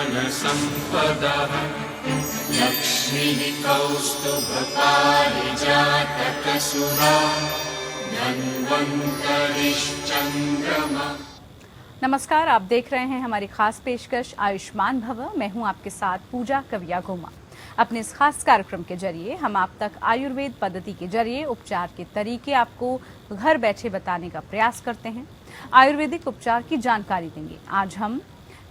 धनसम्पदः लक्ष्मीः कौस्तुभपारिजातकसुरा धन्वन्तरिश्चन्द्रमा। नमस्कार, आप देख रहे हैं हमारी खास पेशकश आयुष्मान भव। मैं हूं आपके साथ पूजा कविया गोमा। अपने इस खास कार्यक्रम के जरिए हम आप तक आयुर्वेद पद्धति के जरिए उपचार के तरीके आपको घर बैठे बताने का प्रयास करते हैं। आयुर्वेदिक उपचार की जानकारी देंगे। आज हम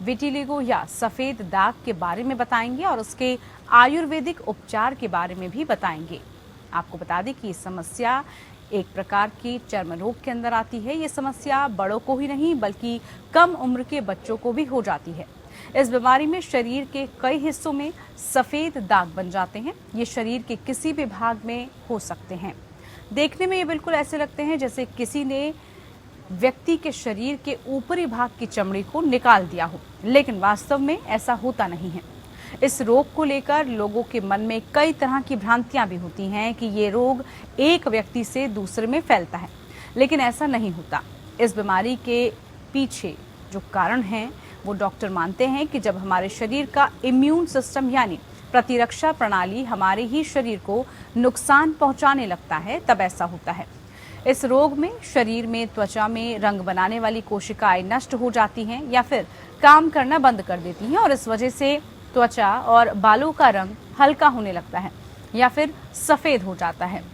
विटिलिगो या सफेद दाग के बारे में बताएंगे और उसके आयुर्वेदिक उपचार के बारे में भी बताएंगे। आपको बता दें कि ये समस्या एक प्रकार की चर्म रोग के अंदर आती है। ये समस्या बड़ों को ही नहीं बल्कि कम उम्र के बच्चों को भी हो जाती है। इस बीमारी में शरीर के कई हिस्सों में सफेद दाग बन जाते हैं। ये शरीर के किसी भी भाग में हो सकते हैं। देखने में ये बिल्कुल ऐसे लगते हैं जैसे किसी ने व्यक्ति के शरीर के ऊपरी भाग की चमड़ी को निकाल दिया हो, लेकिन वास्तव में ऐसा होता नहीं है। इस रोग को लेकर लोगों के मन में कई तरह की भ्रांतियां भी होती हैं कि ये रोग एक व्यक्ति से दूसरे में फैलता है, लेकिन ऐसा नहीं होता। इस बीमारी के पीछे जो कारण है वो डॉक्टर मानते हैं कि जब हमारे शरीर का इम्यून सिस्टम यानी प्रतिरक्षा प्रणाली हमारे ही शरीर को नुकसान पहुंचाने लगता है, तब ऐसा होता है। इस रोग में शरीर में त्वचा में रंग बनाने वाली कोशिकाएं नष्ट हो जाती हैं या फिर काम करना बंद कर देती हैं और इस वजह से त्वचा और बालों का रंग हल्का होने लगता है या फिर सफेद हो जाता है।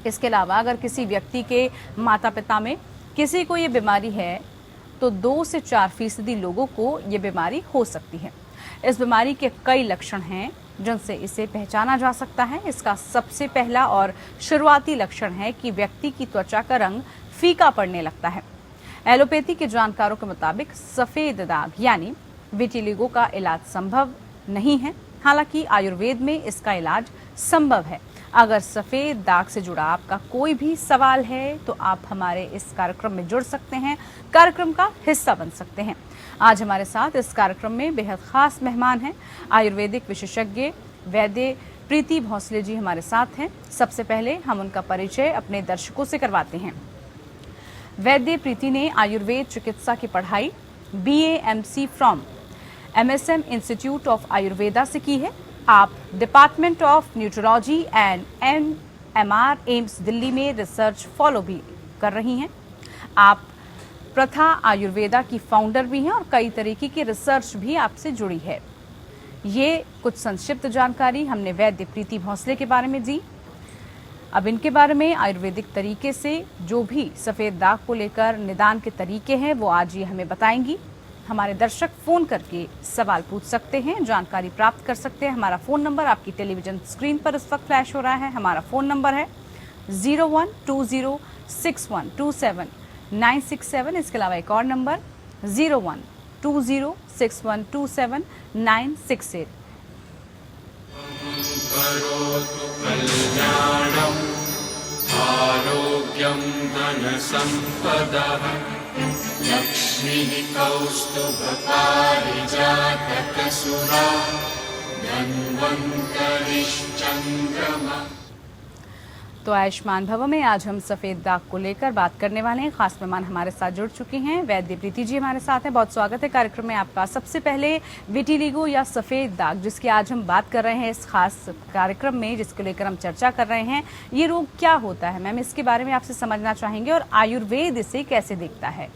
इसके अलावा अगर किसी व्यक्ति के माता पिता में किसी को ये बीमारी है तो 2 से 4% लोगों को ये बीमारी हो सकती है। इस बीमारी के कई लक्षण हैं जिनसे इसे पहचाना जा सकता है। इसका सबसे पहला और शुरुआती लक्षण है कि व्यक्ति की त्वचा का रंग फीका पड़ने लगता है। एलोपैथी के जानकारों के मुताबिक सफेद दाग यानी विटिलिगो का इलाज संभव नहीं है, हालांकि आयुर्वेद में इसका इलाज संभव है। अगर सफेद दाग से जुड़ा आपका कोई भी सवाल है तो आप हमारे इस कार्यक्रम में जुड़ सकते हैं, कार्यक्रम का हिस्सा बन सकते हैं। आज हमारे साथ इस कार्यक्रम में बेहद खास मेहमान हैं। आयुर्वेदिक विशेषज्ञ वैद्य प्रीति भोसले जी हमारे साथ हैं। सबसे पहले हम उनका परिचय अपने दर्शकों से करवाते हैं। वैद्य प्रीति ने आयुर्वेद चिकित्सा की पढ़ाई BA MC from MSM institute of Ayurveda से की है। आप department of neurology and NMR AIIMS Delhi में रिसर्च फॉलो भी कर रही हैं। आप प्रथा आयुर्वेदा की फाउंडर भी हैं और कई तरीके की रिसर्च भी आपसे जुड़ी है। ये कुछ संक्षिप्त जानकारी हमने वैद्य प्रीति भोसले के बारे में दी। अब इनके बारे में आयुर्वेदिक तरीके से जो भी सफेद दाग को लेकर निदान के तरीके हैं वो आज ये हमें बताएंगी। हमारे दर्शक फोन करके सवाल पूछ सकते हैं, जानकारी प्राप्त कर सकते हैं। हमारा फोन नंबर आपकी टेलीविजन स्क्रीन पर इस वक्त फ्लैश हो रहा है। हमारा फोन नंबर है 0120612797। इसके अलावा एक और नंबर 012061279768। करोतु कल्याणम् आरोग्यं धनसम्पदः लक्ष्मीः कौस्तुभपारिजातकसुरा धन्वन्तरिश्चन्द्रमा। तो आयुष्मान भव में आज हम सफेद दाग को लेकर बात करने वाले हैं। खास मेहमान हमारे साथ जुड़ चुकी हैं। वैद्य प्रीति जी हमारे साथ हैं। बहुत स्वागत है कार्यक्रम में आपका। सबसे पहले विटिलिगो या सफेद दाग जिसकी आज हम बात कर रहे हैं इस खास कार्यक्रम में, जिसको लेकर हम चर्चा कर रहे हैं, ये रोग क्या होता है मैम, इसके बारे में आपसे समझना चाहेंगे और आयुर्वेद इसे कैसे देखता है।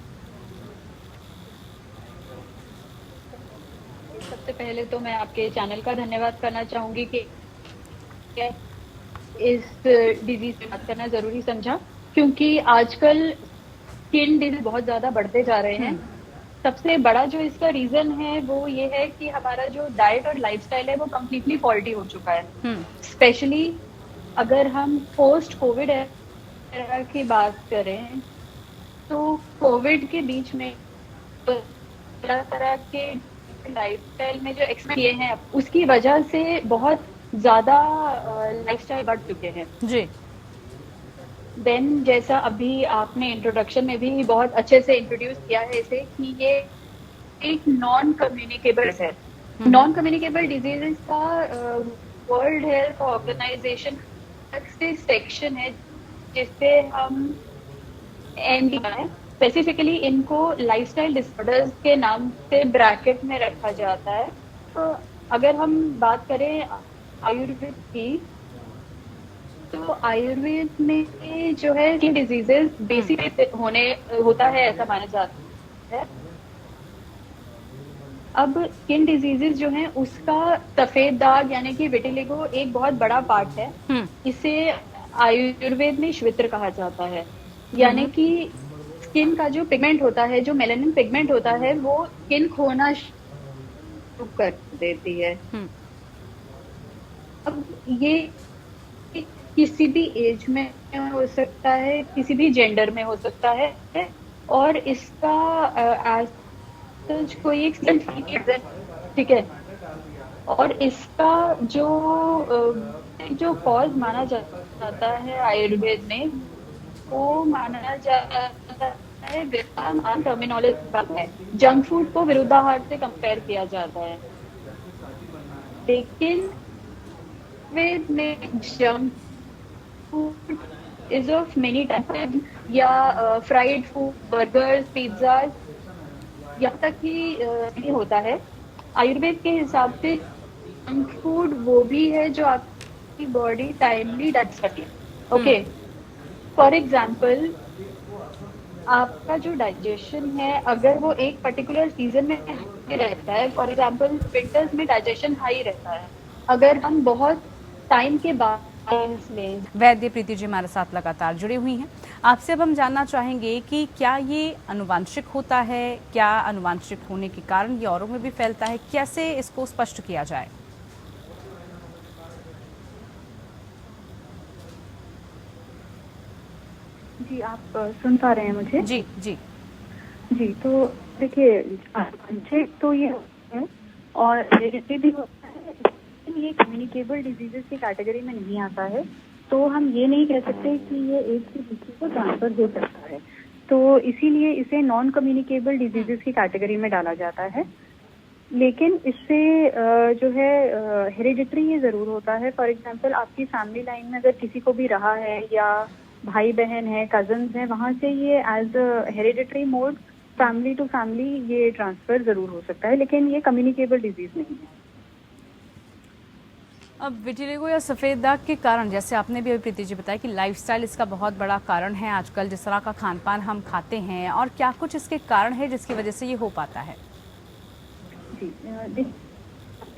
सबसे पहले तो मैं आपके चैनल का धन्यवाद करना चाहूंगी कि इस डिजीज पे बात करना जरूरी समझा, क्योंकि आजकल स्किन डिजीज बहुत ज्यादा बढ़ते जा रहे हैं। सबसे बड़ा जो इसका रीजन है वो ये है कि हमारा जो डाइट और लाइफस्टाइल है वो कम्प्लीटली फॉल्टी हो चुका है। स्पेशली अगर हम पोस्ट कोविड एरा की बात करें तो कोविड के बीच में तरह तरह के लाइफस्टाइल में जो एक्सपेरिमेंट किए हैं उसकी वजह से बहुत ज्यादा लाइफस्टाइल बढ़ चुके हैं जी। देन जैसा अभी आपने इंट्रोडक्शन में भी बहुत अच्छे से इंट्रोड्यूस किया है इसे कि ये एक नॉन कम्युनिकेबल है। नॉन कम्युनिकेबल डिजीजेस का वर्ल्ड हेल्थ ऑर्गेनाइजेशन से सेक्शन है जिससे हम एंड स्पेसिफिकली इनको लाइफस्टाइल डिसऑर्डर्स के नाम से ब्रैकेट में रखा जाता है। तो अगर हम बात करें आयुर्वेद की, तो आयुर्वेद में जो है स्किन डिजीजेस बेसिक होता है ऐसा माना जाता है। अब स्किन डिजीजेस जो हैं उसका सफेद दाग यानी कि विटिलिगो एक बहुत बड़ा पार्ट है। इसे आयुर्वेद में श्वेत्र कहा जाता है, यानी कि स्किन का जो पिगमेंट होता है, जो मेलानिन पिगमेंट होता है, वो स्किन खोना शुरू कर देती है। अब ये किसी भी एज में हो सकता है, किसी भी जेंडर में हो सकता है, और इसका कोई एक रीजन, ठीक है। और इसका जो कॉज माना जाता है आयुर्वेद में, वो माना जाता है टर्मिनोलॉजी है, जंक फूड को विरुद्धाहार से कंपेयर किया जाता है। लेकिन वेद में junk food is of many type, या फ्राइड फूड, बर्गर्स, पिज्जाज, यहाँ तक ही नहीं होता है। आयुर्वेद के हिसाब से जंक फूड वो भी है जो आपकी बॉडी टाइमली डाइजेस्ट करती है। ओके, फॉर एग्जाम्पल आपका जो डाइजेशन है, अगर वो एक पर्टिकुलर सीजन में रहता है, फॉर एग्जाम्पल विंटर्स में डाइजेशन हाई रहता है, अगर हम बहुत टाइम के बाद वैद्य प्रीति जी हमारे साथ लगातार जुड़ी हुई हैं। आपसे अब हम जानना चाहेंगे कि क्या ये अनुवांशिक होता है, क्या अनुवांशिक होने के कारण ये औरों में भी फैलता है, कैसे इसको स्पष्ट किया जाए? जी, आप सुन पा रहे हैं मुझे? जी जी जी, तो देखिए, अनुवांशिक तो ये है और हेरिडिटरी भी होता है। ये कम्युनिकेबल डिजीजेस की कैटेगरी में नहीं आता है, तो हम ये नहीं कह सकते कि ये एक से दूसरे को ट्रांसफर हो सकता है। तो इसीलिए इसे नॉन कम्युनिकेबल डिजीजेस की कैटेगरी में डाला जाता है। लेकिन इससे जो है हेरिडिटरी ये जरूर होता है। फॉर एग्जांपल आपकी फैमिली लाइन में अगर किसी को भी रहा है, या भाई बहन है, कजन्स हैं, वहाँ से ये as hereditary mode family to family ये ट्रांसफर जरूर हो सकता है, लेकिन ये कम्युनिकेबल डिजीज नहीं है। अब विटिलिगो या सफ़ेद दाग के कारण, जैसे आपने भी अभी प्रीति जी बताया कि लाइफस्टाइल इसका बहुत बड़ा कारण है, आजकल जिस तरह का खान पान हम खाते हैं, और क्या कुछ इसके कारण है जिसकी वजह से ये हो पाता है? जी,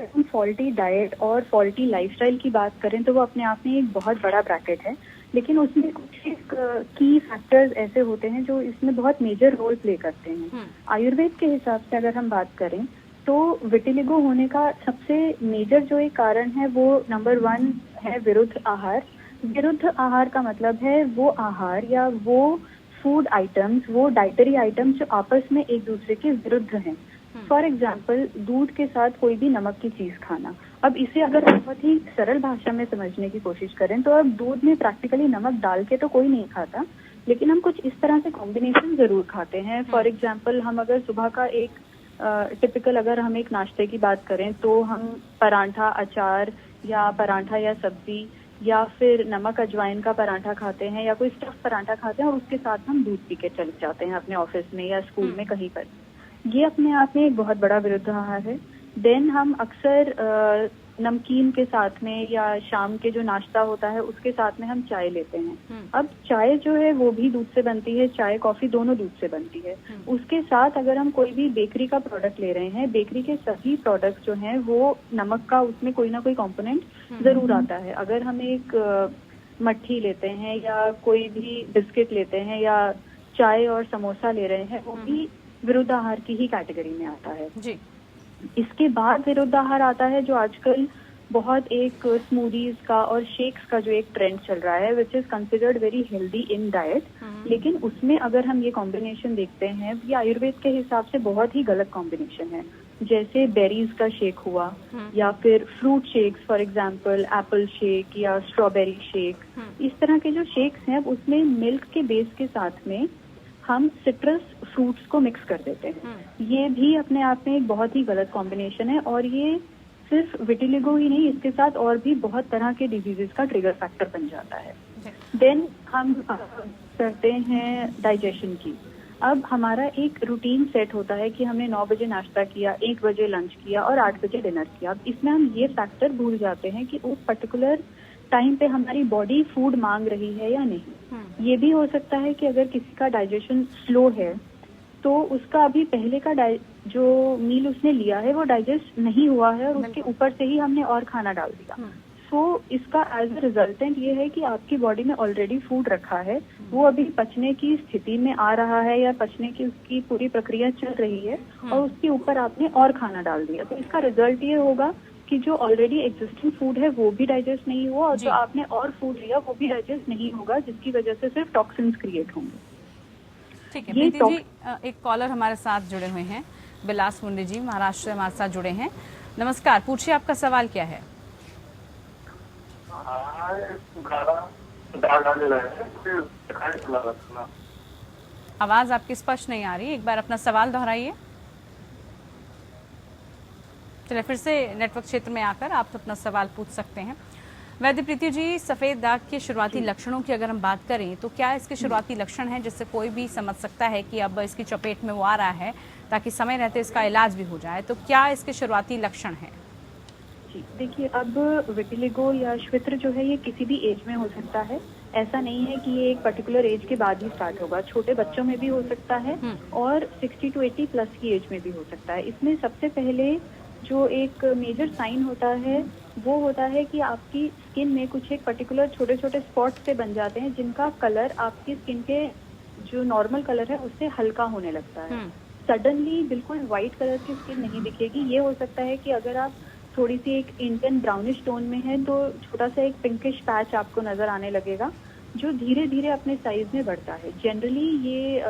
हम फॉल्टी डाइट और फॉल्टी लाइफस्टाइल की बात करें तो वो अपने आप में एक बहुत बड़ा ब्रैकेट है, लेकिन उसमें कुछ एक की फैक्टर्स ऐसे होते हैं जो इसमें बहुत मेजर रोल प्ले करते हैं। आयुर्वेद के हिसाब से अगर हम बात करें तो विटिलिगो होने का सबसे मेजर जो एक कारण है वो नंबर 1 है विरुद्ध आहार। विरुद्ध आहार का मतलब है वो आहार या वो फूड आइटम्स, वो डाइटरी आइटम्स जो आपस में एक दूसरे के विरुद्ध हैं। फॉर एग्जाम्पल दूध के साथ कोई भी नमक की चीज खाना। अब इसे अगर बहुत ही सरल भाषा में समझने की कोशिश करें तो अब दूध में प्रैक्टिकली नमक डाल के तो कोई नहीं खाता, लेकिन हम कुछ इस तरह से कॉम्बिनेशन जरूर खाते हैं। फॉर एग्जाम्पल हम अगर सुबह का एक टिपिकल अगर हम एक नाश्ते की बात करें तो हम परांठा अचार या परांठा या सब्जी या फिर नमक अजवाइन का परांठा खाते हैं या कोई स्टफ परांठा खाते हैं और उसके साथ हम दूध पी के चले जाते हैं अपने ऑफिस में या स्कूल में कहीं पर। ये अपने आप में एक बहुत बड़ा विरुद्ध आहार है। देन हम अक्सर नमकीन के साथ में या शाम के जो नाश्ता होता है उसके साथ में हम चाय लेते हैं। अब चाय जो है वो भी दूध से बनती है, चाय कॉफी दोनों दूध से बनती है। उसके साथ अगर हम कोई भी बेकरी का प्रोडक्ट ले रहे हैं, बेकरी के सभी प्रोडक्ट्स जो हैं वो नमक का उसमें कोई ना कोई कंपोनेंट जरूर आता है। अगर हम एक मट्ठी लेते हैं या कोई भी बिस्किट लेते हैं या चाय और समोसा ले रहे हैं, वो भी विरुद्ध आहार की ही कैटेगरी में आता है जी। इसके बाद विरुद्ध आहार आता है जो आजकल बहुत एक स्मूदीज का और शेक्स का जो एक ट्रेंड चल रहा है, which is considered very healthy in diet. लेकिन उसमें अगर हम ये कॉम्बिनेशन देखते हैं, ये आयुर्वेद के हिसाब से बहुत ही गलत कॉम्बिनेशन है। जैसे बेरीज का शेक हुआ या फिर fruit shakes, for example Apple shake या स्ट्रॉबेरी शेक, इस तरह के जो शेक्स हैं उसमें मिल्क के बेस के साथ में हम सिट्रस फ्रूट्स को मिक्स कर देते हैं। ये भी अपने आप में एक बहुत ही गलत कॉम्बिनेशन है और ये सिर्फ विटिलिगो ही नहीं, इसके साथ और भी बहुत तरह के डिजीजेस का ट्रिगर फैक्टर बन जाता है। देन हम करते हैं डाइजेशन की। अब हमारा एक रूटीन सेट होता है कि हमने 9 बजे नाश्ता किया, 1 बजे लंच किया और 8 बजे डिनर किया। अब इसमें हम ये फैक्टर भूल जाते हैं कि उस पर्टिकुलर टाइम पे हमारी बॉडी फूड मांग रही है या नहीं। ये भी हो सकता है कि अगर किसी का डाइजेशन स्लो है तो उसका अभी पहले का जो मील उसने लिया है वो डाइजेस्ट नहीं हुआ है और उसके ऊपर से ही हमने और खाना डाल दिया। तो इसका एज अ रिजल्टेंट ये है कि आपकी बॉडी में ऑलरेडी फूड रखा है, वो अभी पचने की स्थिति में आ रहा है या पचने की उसकी पूरी प्रक्रिया चल रही है और उसके ऊपर आपने और खाना डाल दिया। तो इसका रिजल्ट ये होगा कि जो ऑलरेडी एग्जिस्टिंग फूड है वो भी डाइजेस्ट नहीं हुआ और जो आपने और फूड लिया वो भी डाइजेस्ट नहीं होगा, जिसकी वजह से सिर्फ टॉक्सिन्स क्रिएट होंगे। ठीक है प्रीति जी, एक कॉलर हमारे साथ जुड़े हुए हैं, बिलास मुंडे जी महाराष्ट्र से हमारे साथ जुड़े हैं। नमस्कार, पूछिए आपका सवाल क्या है। आवाज आपकी स्पष्ट नहीं आ रही, एक बार अपना सवाल दोहराइए। चलिए फिर से नेटवर्क क्षेत्र में आकर आप अपना सवाल पूछ सकते हैं। वैद्य प्रीति जी, सफेद दाग के शुरुआती लक्षणों की अगर हम बात करें तो क्या इसके शुरुआती लक्षण हैं जिससे कोई भी समझ सकता है कि अब इसकी चपेट में वो आ रहा है, ताकि समय रहते इसका इलाज भी हो जाए? तो क्या इसके शुरुआती लक्षण हैं? जी देखिए, अब विटिलिगो या श्वित्र जो है ये किसी भी एज में हो सकता है। ऐसा नहीं है कि ये एक पर्टिकुलर एज के बाद ही स्टार्ट होगा, छोटे बच्चों में भी हो सकता है और 60 to 80 प्लस की एज में भी हो सकता है। इसमें सबसे पहले जो एक मेजर साइन होता है वो होता है कि आपकी स्किन में कुछ एक पर्टिकुलर छोटे छोटे स्पॉट्स से बन जाते हैं जिनका कलर आपकी स्किन के जो नॉर्मल कलर है उससे हल्का होने लगता है। सडनली बिल्कुल व्हाइट कलर की स्किन नहीं दिखेगी। ये हो सकता है कि अगर आप थोड़ी सी एक इंडियन ब्राउनिश टोन में है तो छोटा सा एक पिंकिश पैच आपको नजर आने लगेगा जो धीरे धीरे अपने साइज में बढ़ता है। जनरली ये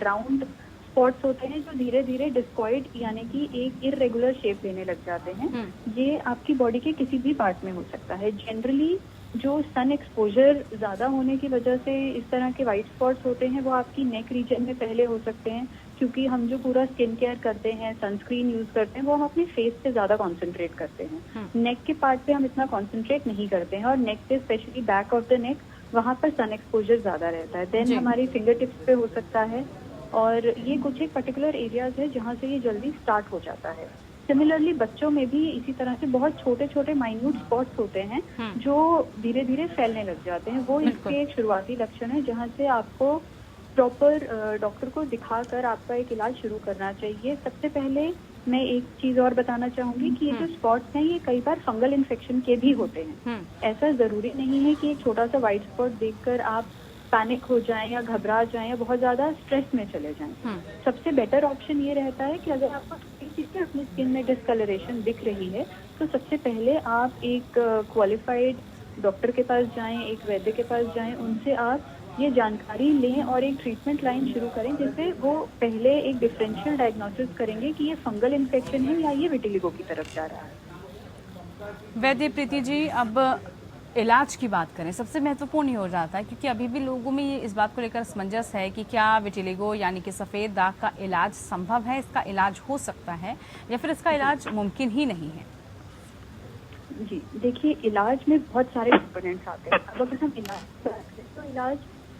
राउंड स्पॉट्स होते हैं जो धीरे धीरे डिस्कॉइड यानी कि एक इररेगुलर शेप लेने लग जाते हैं। ये आपकी बॉडी के किसी भी पार्ट में हो सकता है। जनरली जो सन एक्सपोजर ज्यादा होने की वजह से इस तरह के व्हाइट स्पॉट्स होते हैं वो आपकी नेक रीजन में पहले हो सकते हैं, क्योंकि हम जो पूरा स्किन केयर करते हैं, सनस्क्रीन यूज करते हैं, वो हम अपने फेस पे ज्यादा कंसंट्रेट करते हैं। नेक के पार्ट पे हम इतना कंसंट्रेट नहीं करते हैं और नेक पे specially back of the neck वहाँ पर सन एक्सपोजर ज्यादा रहता है। देन हमारी फिंगर टिप्स पे हो सकता है और ये कुछ एक पर्टिकुलर एरियाज है जहाँ से ये जल्दी स्टार्ट हो जाता है। सिमिलरली बच्चों में भी इसी तरह से बहुत छोटे छोटे माइन्यूट स्पॉट्स होते हैं जो धीरे धीरे फैलने लग जाते हैं। वो इसके एक शुरुआती लक्षण है जहाँ से आपको प्रॉपर डॉक्टर को दिखाकर आपका एक इलाज शुरू करना चाहिए। सबसे पहले मैं एक चीज और बताना चाहूंगी कि ये जो स्पॉट्स हैं ये कई बार फंगल इन्फेक्शन के भी होते हैं। ऐसा जरूरी नहीं है कि एक छोटा सा व्हाइट स्पॉट देखकर आप पैनिक हो जाएं या घबरा जाएं या बहुत ज्यादा स्ट्रेस में चले जाएं। सबसे बेटर ऑप्शन ये रहता है कि अगर आपको किसी से अपनी स्किन में डिस्कलरेशन दिख रही है तो सबसे पहले आप एक क्वालिफाइड डॉक्टर के पास जाएं, एक वैद्य के पास जाएं, उनसे आप ये जानकारी लें और एक ट्रीटमेंट लाइन शुरू करें जिससे वो पहले एक डिफरेंशियल डायग्नोसिस करेंगे कि ये फंगल इन्फेक्शन है या ये विटिलिगो की तरफ जा रहा है। वैद्य प्रीति जी, अब इलाज की बात करें, सबसे महत्वपूर्ण ये हो जाता है क्योंकि अभी भी लोगों में ये इस बात को लेकर असमंजस है कि क्या विटिलिगो यानी कि सफ़ेद दाग का इलाज संभव है, इसका इलाज हो सकता है या फिर इसका इलाज मुमकिन ही नहीं है? जी देखिए, इलाज में बहुत सारे कंपोनेंट्स आते हैं। अब अगर हम इलाज करते हैं तो इलाज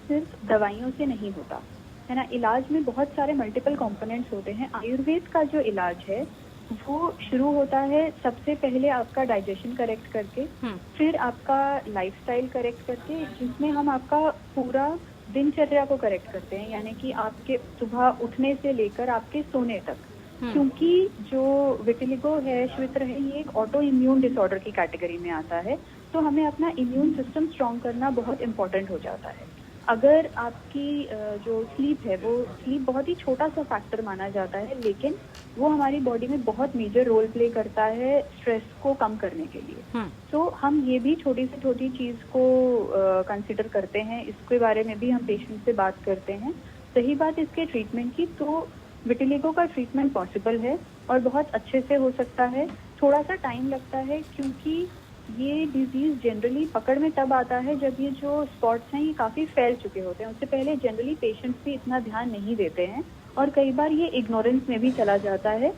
सिर्फ दवाइयों से नहीं होता है ना। इलाज में बहुत सारे मल्टीपल कंपोनेंट्स होते हैं। आयुर्वेद का जो इलाज है वो शुरू होता है सबसे पहले आपका डाइजेशन करेक्ट करके, फिर आपका लाइफस्टाइल करेक्ट करके, जिसमें हम आपका पूरा दिनचर्या को करेक्ट करते हैं, यानी कि आपके सुबह उठने से लेकर आपके सोने तक। क्योंकि जो विटिलिगो है, श्वित्र है, ये एक ऑटो इम्यून डिसऑर्डर की कैटेगरी में आता है, तो हमें अपना इम्यून सिस्टम स्ट्रॉन्ग करना बहुत इम्पोर्टेंट हो जाता है। अगर आपकी जो स्लीप है वो स्लीप बहुत ही छोटा सा फैक्टर माना जाता है, लेकिन वो हमारी बॉडी में बहुत मेजर रोल प्ले करता है स्ट्रेस को कम करने के लिए। तो हम ये भी छोटी से छोटी चीज को कंसिडर करते हैं, इसके बारे में भी हम पेशेंट से बात करते हैं। सही बात इसके ट्रीटमेंट की, तो विटिलिगो का ट्रीटमेंट पॉसिबल है और बहुत अच्छे से हो सकता है। थोड़ा सा टाइम लगता है क्योंकि ये डिजीज जनरली पकड़ में तब आता है जब ये जो स्पॉट्स हैं ये काफी फैल चुके होते हैं। उससे पहले जनरली पेशेंट्स भी इतना ध्यान नहीं देते हैं और कई बार ये इग्नोरेंस में भी चला जाता है।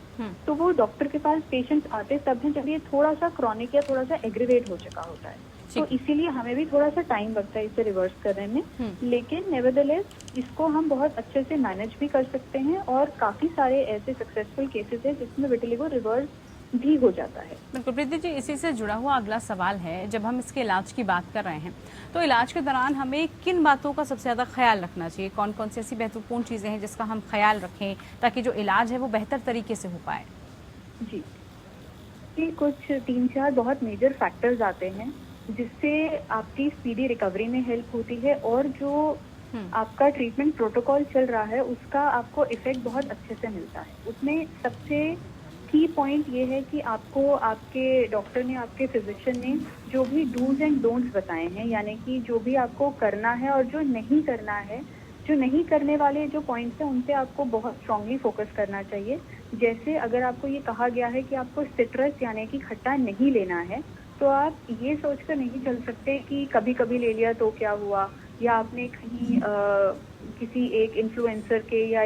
तो वो डॉक्टर के पास पेशेंट्स आते तब हैं जब ये थोड़ा सा क्रॉनिक या थोड़ा सा एग्रीवेट हो चुका होता है। तो इसीलिए हमें भी थोड़ा सा टाइम लगता है इसे रिवर्स करने में, लेकिन नेवरदलेस इसको हम बहुत अच्छे से मैनेज भी कर सकते हैं और काफी सारे ऐसे सक्सेसफुल केसेस हैं जिसमें विटिलिगो रिवर्स भी हो जाता है। बिल्कुल प्रीति जी, इसी से जुड़ा हुआ अगला सवाल है, जब हम इसके इलाज की बात कर रहे हैं तो इलाज के दौरान हमें किन बातों का सबसे ज़्यादा ख्याल रखना चाहिए? कौन कौन सी ऐसी महत्वपूर्ण चीज़ें हैं जिसका हम ख्याल रखें ताकि जो इलाज है वो बेहतर तरीके से हो पाए? जी, ये कुछ 3-4 बहुत मेजर फैक्टर्स आते हैं जिससे आपकी स्पीडी रिकवरी में हेल्प होती है और जो आपका ट्रीटमेंट प्रोटोकॉल चल रहा है उसका आपको इफेक्ट बहुत अच्छे से मिलता है। उसमें सबसे की पॉइंट ये है कि आपको आपके डॉक्टर ने, आपके फिजिशियन ने जो भी डूज एंड डोंट्स बताए हैं, यानी कि जो भी आपको करना है और जो नहीं करना है, जो नहीं करने वाले जो पॉइंट्स हैं उन पे आपको बहुत स्ट्रांगली फोकस करना चाहिए। जैसे अगर आपको ये कहा गया है कि आपको सिट्रस यानी कि खट्टा नहीं लेना है, तो आप ये सोचकर नहीं चल सकते कि कभी कभी ले लिया तो क्या हुआ, या आपने कहीं किसी एक इन्फ्लुएंसर के या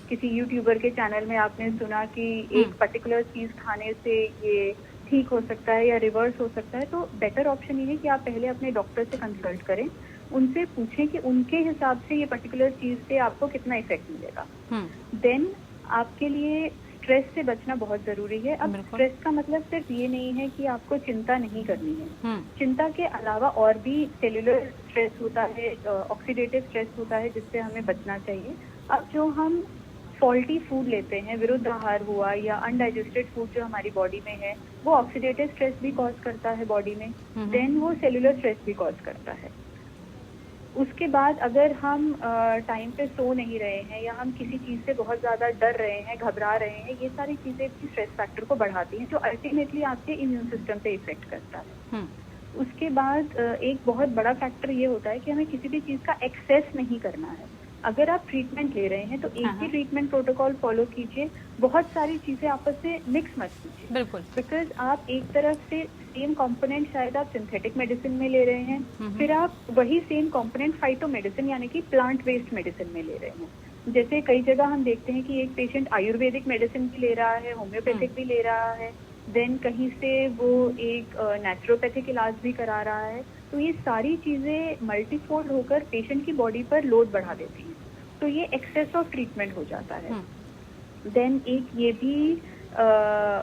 किसी यूट्यूबर के चैनल में आपने सुना कि एक पर्टिकुलर चीज खाने से ये ठीक हो सकता है या रिवर्स हो सकता है। तो बेटर ऑप्शन ये है कि आप पहले अपने डॉक्टर से कंसल्ट करें, उनसे पूछें कि उनके हिसाब से ये पर्टिकुलर चीज से आपको कितना इफेक्ट मिलेगा। देन आपके लिए स्ट्रेस से बचना बहुत जरूरी है। अब स्ट्रेस का मतलब सिर्फ ये नहीं है कि आपको चिंता नहीं करनी है। चिंता के अलावा और भी सेल्यूलर स्ट्रेस होता है, ऑक्सीडेटिव स्ट्रेस होता है जिससे हमें बचना चाहिए। अब जो हम फॉल्टी फूड लेते हैं, विरुद्ध आहार हुआ या अनडाइजेस्टेड फूड जो हमारी बॉडी में है, वो ऑक्सीडेटिव स्ट्रेस भी कॉज करता है बॉडी में, देन वो सेल्यूलर स्ट्रेस भी कॉज करता है। उसके बाद अगर हम टाइम पे सो नहीं रहे हैं या हम किसी चीज से बहुत ज्यादा डर रहे हैं, घबरा रहे हैं, ये सारी चीजें भी स्ट्रेस फैक्टर को बढ़ाती हैं जो अल्टीमेटली आपके इम्यून सिस्टम पे इफेक्ट करता है। उसके बाद एक बहुत बड़ा फैक्टर ये होता है कि हमें किसी भी चीज का एक्सेस नहीं करना है। अगर आप ट्रीटमेंट ले रहे हैं तो एक ही ट्रीटमेंट प्रोटोकॉल फॉलो कीजिए, बहुत सारी चीजें आपस में मिक्स मत कीजिए। बिल्कुल, बिकॉज आप एक तरफ से सेम कंपोनेंट शायद आप सिंथेटिक मेडिसिन में ले रहे हैं, फिर आप वही सेम कंपोनेंट फाइटो मेडिसिन यानी कि प्लांट बेस्ड मेडिसिन में ले रहे हैं। जैसे कई जगह हम देखते हैं कि एक पेशेंट आयुर्वेदिक मेडिसिन भी ले रहा है, होम्योपैथिक भी ले रहा है, देन कहीं से वो एक नेचुरोपैथिक इलाज भी करा रहा है। तो ये सारी चीजें मल्टीफोल्ड होकर पेशेंट की बॉडी पर लोड बढ़ा देती हैं, तो ये एक्सेस ऑफ ट्रीटमेंट हो जाता है। देन एक ये भी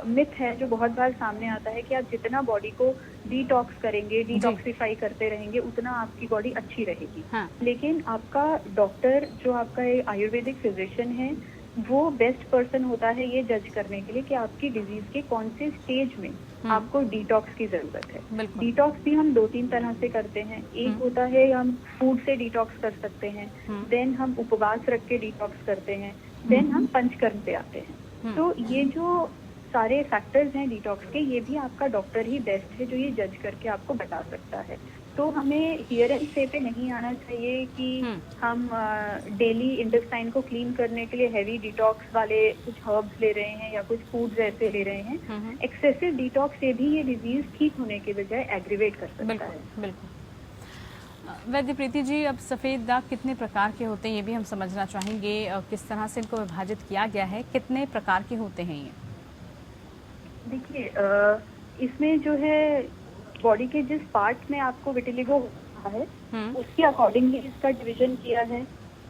मिथ है जो बहुत बार सामने आता है कि आप जितना बॉडी को डिटॉक्स करेंगे, डिटॉक्सिफाई करते रहेंगे, उतना आपकी बॉडी अच्छी रहेगी। लेकिन आपका डॉक्टर जो आपका आयुर्वेदिक फिजिशियन है वो बेस्ट पर्सन होता है ये जज करने के लिए कि आपकी डिजीज के कौन से स्टेज में आपको डिटॉक्स की जरूरत है। डिटॉक्स भी हम 2-3 तरह से करते हैं। एक होता है हम फूड से डिटॉक्स कर सकते हैं, देन हम उपवास रख के डिटॉक्स करते हैं, देन हम पंचकर्म पे आते हैं। तो ये जो सारे फैक्टर्स हैं डिटॉक्स के, ये भी आपका डॉक्टर ही बेस्ट है जो ये जज करके आपको बता सकता है। तो हमें हियर एंड से पे नहीं आना चाहिए कि हम डेली इंटेस्टाइन को क्लीन करने के लिए हैवी डिटॉक्स वाले कुछ हर्ब्स ले रहे हैं या कुछ फूड्स ऐसे ले रहे हैं। एक्सेसिव डिटॉक्स से भी ये डिजीज ठीक होने के बजाय एग्रीवेट कर सकता है। बिल्कुल। वैद्य प्रीति जी, अब सफ़ेद दाग कितने प्रकार के होते हैं ये भी हम समझना चाहेंगे, किस तरह से इनको विभाजित किया गया है, कितने प्रकार के होते हैं ये? देखिए, इसमें जो है बॉडी के जिस पार्ट में आपको विटिलिगो होता है उसके अकॉर्डिंगली इसका डिवीजन किया है।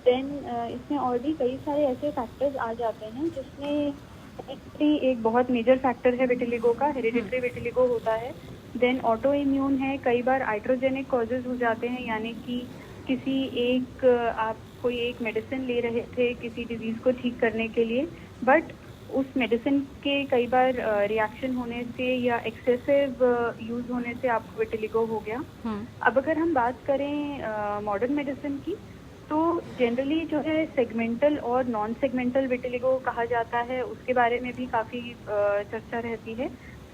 देन इसमें और भी कई सारे ऐसे फैक्टर्स आ जाते हैं जिसमें एक बहुत मेजर फैक्टर है विटिलिगो का, हेरिडिटरी विटिलिगो होता है। देन ऑटो इम्यून है, कई बार आइट्रोजेनिक कॉजेज हो जाते हैं, यानी कि किसी एक आप कोई एक मेडिसिन ले रहे थे किसी डिजीज को ठीक करने के लिए, बट उस मेडिसिन के कई बार रिएक्शन होने से या एक्सेसिव यूज होने से आपको विटिलिगो हो गया। अब अगर हम बात करें मॉडर्न मेडिसिन की, तो जनरली जो है सेगमेंटल और नॉन सेगमेंटल विटिलिगो कहा जाता है, उसके बारे में भी काफी चर्चा रहती है।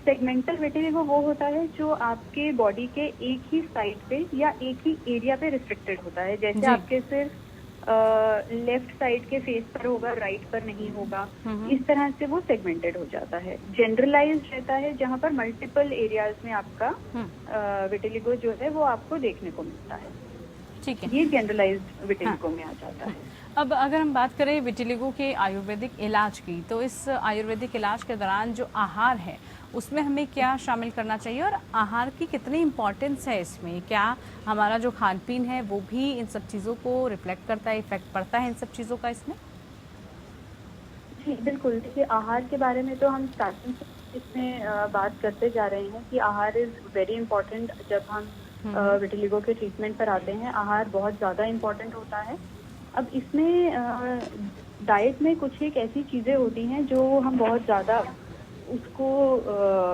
सेगमेंटल विटिलिगो वो होता है जो आपके बॉडी के एक ही साइड पे या एक ही एरिया पे रिस्ट्रिक्टेड होता है, जैसे आपके सिर्फ लेफ्ट साइड के फेस पर होगा, राइट पर नहीं होगा, इस तरह से वो सेगमेंटेड हो जाता है। जनरलाइज्ड रहता है जहाँ पर मल्टीपल एरियाज में आपका विटिलिगो जो है वो आपको देखने को मिलता है। ठीक है। ये जनरलाइज्ड विटिलिगो में आ जाता है। अब अगर हम बात करें विटिलिगो के आयुर्वेदिक इलाज की, तो इस आयुर्वेदिक इलाज के दौरान जो आहार है उसमें हमें क्या शामिल करना चाहिए और आहार की कितनी इम्पोर्टेंस है इसमें? क्या हमारा जो खान पीन है वो भी इन सब चीज़ों को रिफ्लेक्ट करता है, इफेक्ट पड़ता है इन सब चीज़ों का इसमें? जी बिल्कुल, देखिए आहार के बारे में तो हम स्टार्टिंग से इसमें बात करते जा रहे हैं कि आहार इज़ वेरी इंपॉर्टेंट। जब हम विटिलिगो के ट्रीटमेंट पर आते हैं, आहार बहुत ज़्यादा इम्पॉर्टेंट होता है। अब इसमें डाइट में कुछ एक ऐसी चीज़ें होती हैं जो हम बहुत ज़्यादा उसको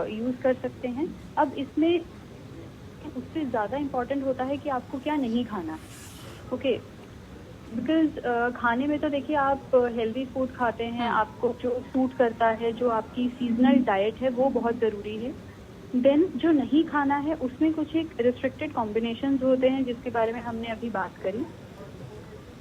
यूज़ कर सकते हैं। अब इसमें उससे ज़्यादा इम्पॉर्टेंट होता है कि आपको क्या नहीं खाना है। ओके, बिकॉज खाने में तो देखिए आप हेल्दी फूड खाते हैं, आपको जो सूट करता है, जो आपकी सीजनल डाइट है वो बहुत ज़रूरी है। देन जो नहीं खाना है उसमें कुछ एक रिस्ट्रिक्टेड कॉम्बिनेशंस होते हैं जिसके बारे में हमने अभी बात करी।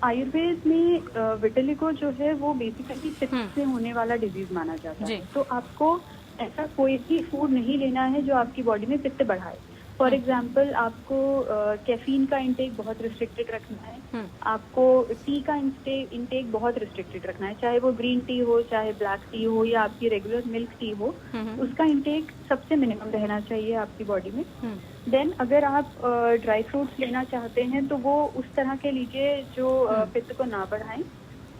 आयुर्वेद में विटिलिगो जो है वो बेसिकली पित्त से होने वाला डिजीज माना जाता है। तो आपको ऐसा कोई भी फूड नहीं लेना है जो आपकी बॉडी में पित्त बढ़ाए। फॉर एग्जाम्पल आपको कैफीन का इंटेक बहुत रिस्ट्रिक्टेड रखना है, आपको टी का इंटेक बहुत रिस्ट्रिक्टेड रखना है, चाहे वो ग्रीन टी हो, चाहे ब्लैक टी हो या आपकी रेगुलर मिल्क टी हो, उसका इंटेक सबसे मिनिमम रहना चाहिए आपकी बॉडी में। देन अगर आप ड्राई फ्रूट्स लेना चाहते हैं तो वो उस तरह के लीजिए जो पित्त को ना बढ़ाएं।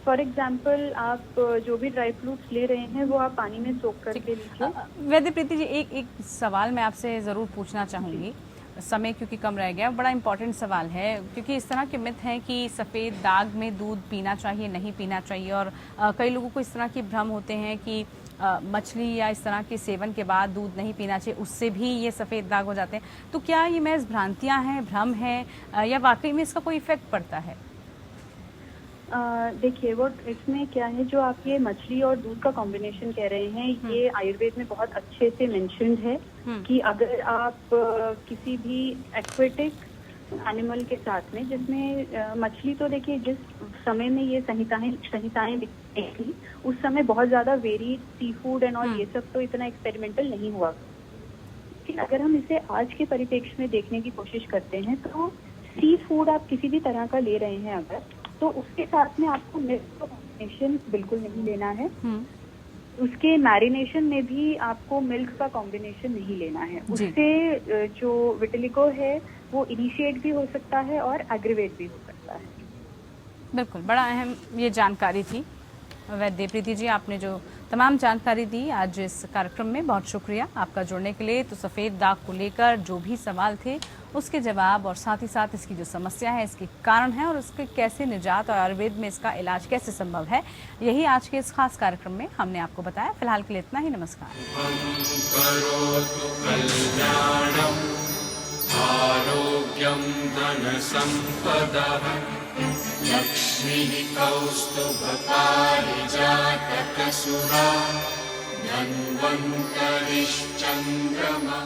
फॉर एग्जाम्पल आप जो भी ड्राई फ्रूट्स ले रहे हैं वो आप पानी में सोख करके लीजिए। वैद्य प्रीति जी, एक सवाल मैं आपसे ज़रूर पूछना चाहूँगी, समय क्योंकि कम रह गया, बड़ा इंपॉर्टेंट सवाल है क्योंकि इस तरह के मिथ हैं कि सफ़ेद दाग में दूध पीना चाहिए, नहीं पीना चाहिए, और कई लोगों को इस तरह की भ्रम होते हैं कि मछली या इस तरह के सेवन के बाद दूध नहीं पीना चाहिए, उससे भी ये सफ़ेद दाग हो जाते हैं। तो क्या ये महज भ्रांतियाँ हैं, भ्रम है, या वाकई में इसका कोई इफेक्ट पड़ता है? देखिए वो इसमें क्या है, जो आप ये मछली और दूध का कॉम्बिनेशन कह रहे हैं, ये आयुर्वेद में बहुत अच्छे से मेंशन्ड है कि अगर आप किसी भी एक्वेटिक एनिमल के साथ में, जिसमें मछली तो देखिए जिस समय में ये संहिताएं लिखी थी उस समय बहुत ज़्यादा वेरीड सी फूड एंड और ये सब तो इतना एक्सपेरिमेंटल नहीं हुआ। लेकिन अगर हम इसे आज के परिप्रेक्ष्य में देखने की कोशिश करते हैं तो सी फूड आप किसी भी तरह का ले रहे हैं अगर, तो उसके साथ में आपको मिल्क का कॉम्बिनेशन बिल्कुल नहीं लेना है। उसके मैरिनेशन में भी आपको मिल्क का कॉम्बिनेशन नहीं लेना है। उससे जो विटिलिगो है वो इनिशिएट भी हो सकता है और एग्रीवेट भी हो सकता है। बिल्कुल, बड़ा अहम ये जानकारी थी वैद्य प्रीति जी, आपने जो तमाम जानकारी दी आज इस कार्यक्रम में, बहुत शुक्रिया आपका जुड़ने के लिए। तो सफ़ेद दाग को लेकर जो भी सवाल थे उसके जवाब, और साथ ही साथ इसकी जो समस्या है, इसके कारण है और उसके कैसे निजात और आयुर्वेद में इसका इलाज कैसे संभव है, यही आज के इस खास कार्यक्रम में हमने आपको बताया। फिलहाल के लिए इतना ही, नमस्कार। आरोग्यं धनसम्पदः लक्ष्मीः कौस्तुभपारिजातकसुरा धन्वन्तरिश्चन्द्रमा।